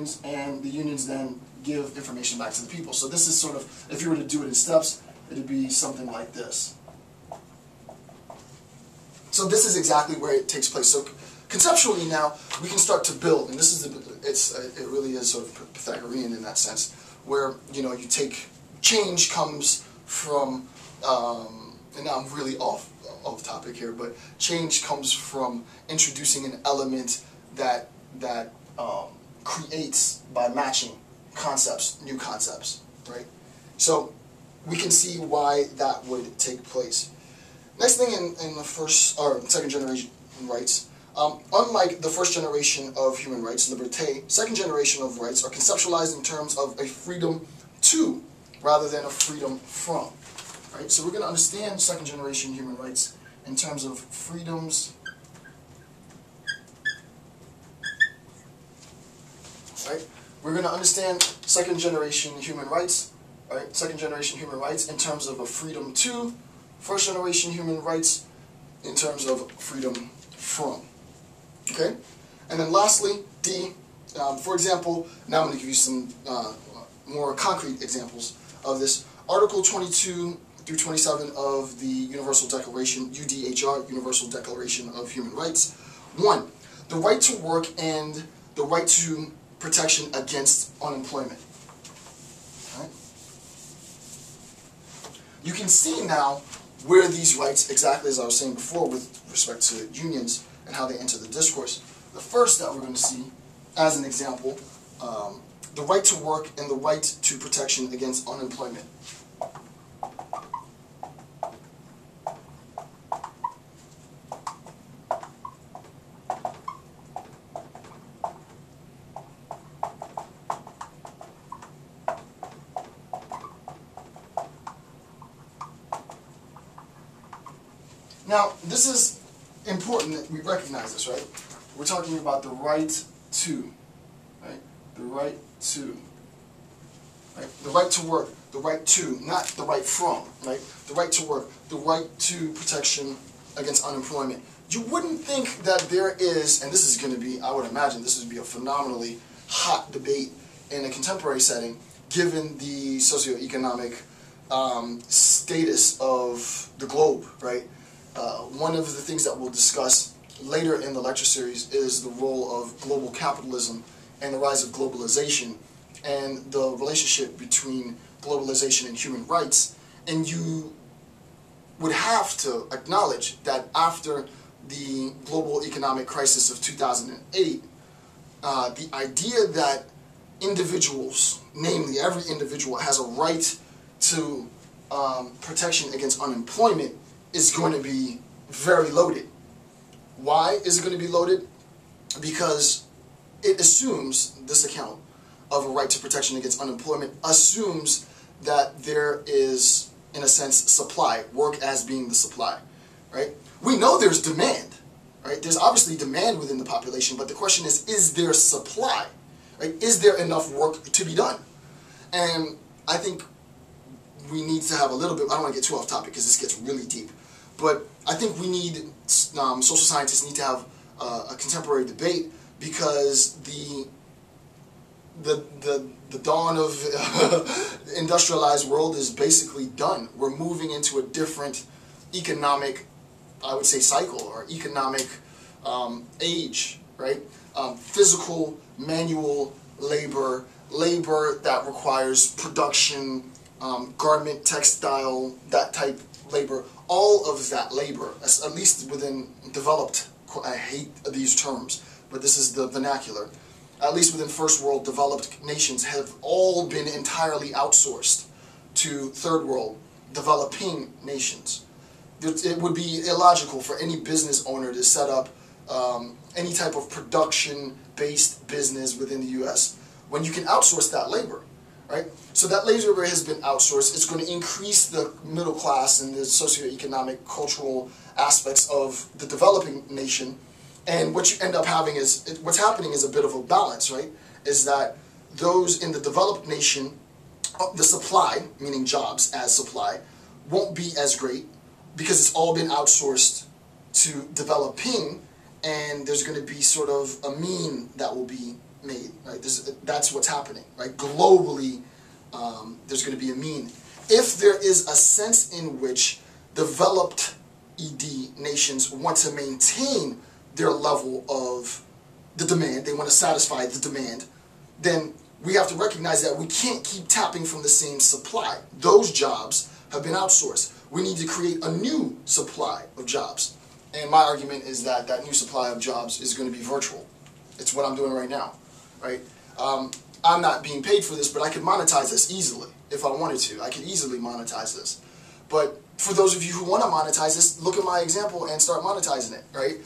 unions, and the unions then give information back to the people. So this is sort of, if you were to do it in steps, it would be something like this. So this is exactly where it takes place. So conceptually now, we can start to build, and this is it really is sort of Pythagorean in that sense, where you take change comes from, and now I'm really off topic here, but change comes from introducing an element that creates by matching concepts, new concepts, right? So we can see why that would take place. Next thing in the first or second generation rights, unlike the first generation of human rights, liberté, second generation of rights are conceptualized in terms of a freedom to rather than a freedom from. Right? So we're going to understand second generation human rights in terms of freedoms. Right? We're going to understand second generation human rights, right? Second generation human rights in terms of a freedom to, first generation human rights in terms of freedom from. Okay? And then lastly, D, for example, now I'm going to give you some more concrete examples of this. Article 22 through 27 of the Universal Declaration, UDHR, Universal Declaration of Human Rights. 1. The right to work and the right to protection against unemployment. Right? You can see now where these rights, exactly as I was saying before with respect to unions and how they enter the discourse. The first that we're going to see, as an example, the right to work and the right to protection against unemployment. Now, this is important that we recognize this, right? We're talking about the right to, right? The right to, right? The right to work, the right to, not the right from, right? The right to work, the right to protection against unemployment. You wouldn't think that there is, and this is going to be, I would imagine, this would be a phenomenally hot debate in a contemporary setting, given the socioeconomic status of the globe, right? One of the things that we'll discuss later in the lecture series is the role of global capitalism and the rise of globalization and the relationship between globalization and human rights. And you would have to acknowledge that after the global economic crisis of 2008, the idea that individuals, namely every individual, has a right to protection against unemployment is going to be very loaded. Why is it going to be loaded? Because it assumes, this account of a right to protection against unemployment assumes that there is, in a sense, supply, work as being the supply, right? We know there's demand, right? There's obviously demand within the population, but the question is there supply, right? Is there enough work to be done? And I think we need to have a little bit, I don't want to get too off topic because this gets really deep, but I think we need, social scientists need to have a contemporary debate because the dawn of the industrialized world is basically done. We're moving into a different economic, I would say, cycle or economic age, right? Physical, manual labor, labor that requires production, garment, textile, that type labor, all of that labor, at least within developed, I hate these terms, but this is the vernacular, at least within first world developed nations have all been entirely outsourced to third world developing nations. It would be illogical for any business owner to set up any type of production-based business within the U.S. when you can outsource that labor. Right? So that labor has been outsourced. It's going to increase the middle class and the socioeconomic, cultural aspects of the developing nation. And what you end up having is, what's happening is a bit of a balance, right? Is that those in the developed nation, the supply, meaning jobs as supply, won't be as great because it's all been outsourced to developing, and there's going to be sort of a mean that will be made, right? That's what's happening, right? Globally, there's going to be a mean. If there is a sense in which developed ED nations want to maintain their level of the demand, they want to satisfy the demand, then we have to recognize that we can't keep tapping from the same supply. Those jobs have been outsourced. We need to create a new supply of jobs. And my argument is that that new supply of jobs is going to be virtual. It's what I'm doing right now, right? I'm not being paid for this, but I could monetize this easily if I wanted to. I could easily monetize this. But for those of you who want to monetize this, look at my example and start monetizing it, right?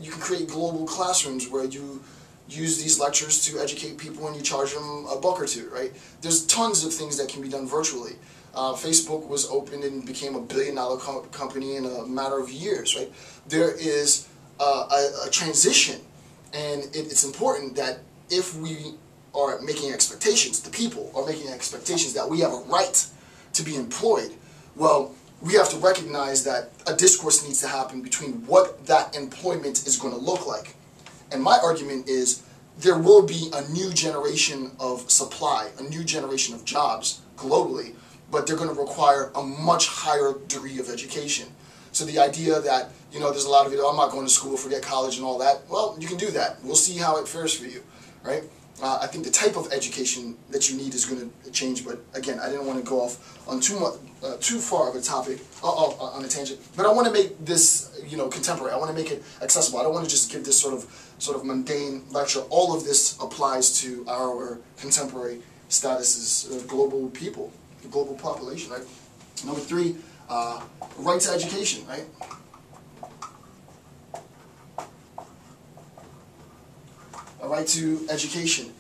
You can create global classrooms where you use these lectures to educate people and you charge them $1 or $2, right? There's tons of things that can be done virtually. Facebook was opened and became $1 billion company in a matter of years, right? There is a transition, and it's important that if we are making expectations, the people are making expectations that we have a right to be employed, well, we have to recognize that a discourse needs to happen between what that employment is going to look like. And my argument is there will be a new generation of supply, a new generation of jobs globally, but they're going to require a much higher degree of education. So the idea that, you know, there's a lot of it, oh, I'm not going to school, forget college and all that, well, you can do that. We'll see how it fares for you, right? I think the type of education that you need is going to change, but again, I didn't want to go off on too far of a topic, on a tangent. But I want to make this, you know, contemporary. I want to make it accessible. I don't want to just give this sort of mundane lecture. All of this applies to our contemporary statuses of global people, the global population, right? Number 3, right to education, right? A right to education.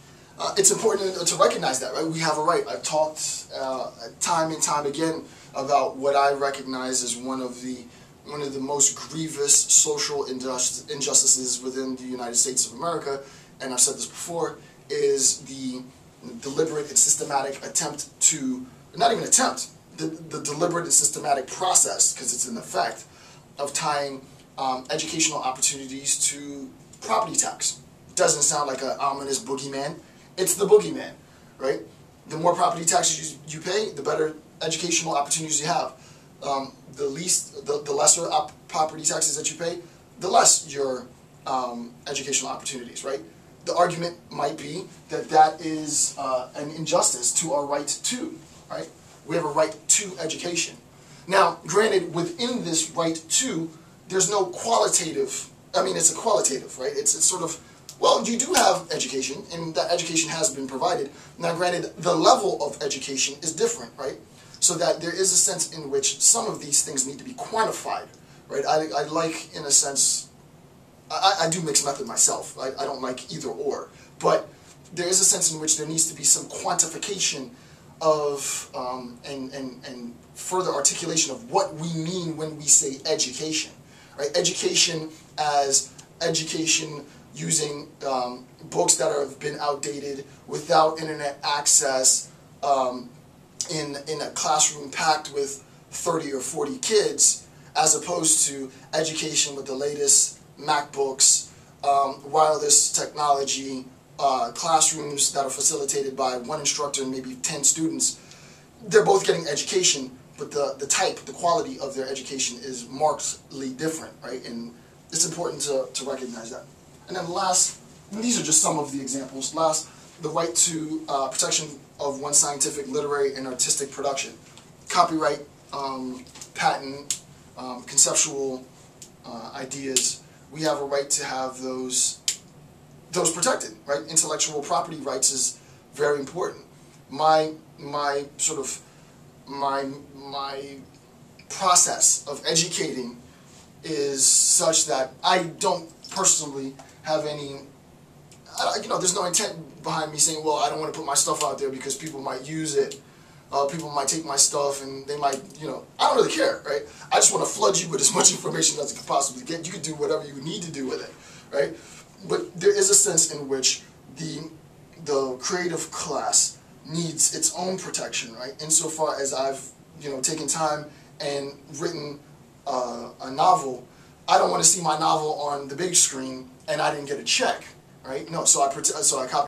It's important to recognize that, right? We have a right. I've talked time and time again about what I recognize as one of the most grievous social injustices within the United States of America, and I've said this before, is the deliberate and systematic attempt to, not even attempt, the deliberate and systematic process, because it's an effect, of tying educational opportunities to property tax. Doesn't sound like an ominous boogeyman. It's the boogeyman, right? The more property taxes you pay, the better educational opportunities you have. The lesser property taxes that you pay, the less your educational opportunities, right? The argument might be that that is an injustice to our right to, right? We have a right to education. Now, granted, within this right to, there's no qualitative, I mean, it's a qualitative, right? It's sort of, well, you do have education, and that education has been provided. Now, granted, the level of education is different, right? So that there is a sense in which some of these things need to be quantified, right? I like, in a sense, I do mixed method myself. I don't like either or. But there is a sense in which there needs to be some quantification of, and further articulation of what we mean when we say education, right? Education as education using books that have been outdated, without internet access, in a classroom packed with 30 or 40 kids, as opposed to education with the latest MacBooks, wireless technology, classrooms that are facilitated by one instructor and maybe 10 students. They're both getting education, but the quality of their education is markedly different, right? And it's important to recognize that. And then last, and these are just some of the examples, last, the right to protection of one's scientific, literary, and artistic production. Copyright, patent, conceptual ideas, we have a right to have those protected, right? Intellectual property rights is very important. My process of educating is such that I don't personally have any, there's no intent behind me saying, well, I don't want to put my stuff out there because people might use it. People might take my stuff and they might, I don't really care, right? I just want to flood you with as much information as I could possibly get. You can do whatever you need to do with it, right? But there is a sense in which the creative class needs its own protection, right? Insofar as I've, taken time and written a novel, I don't want to see my novel on the big screen and I didn't get a check, right? No, so I copy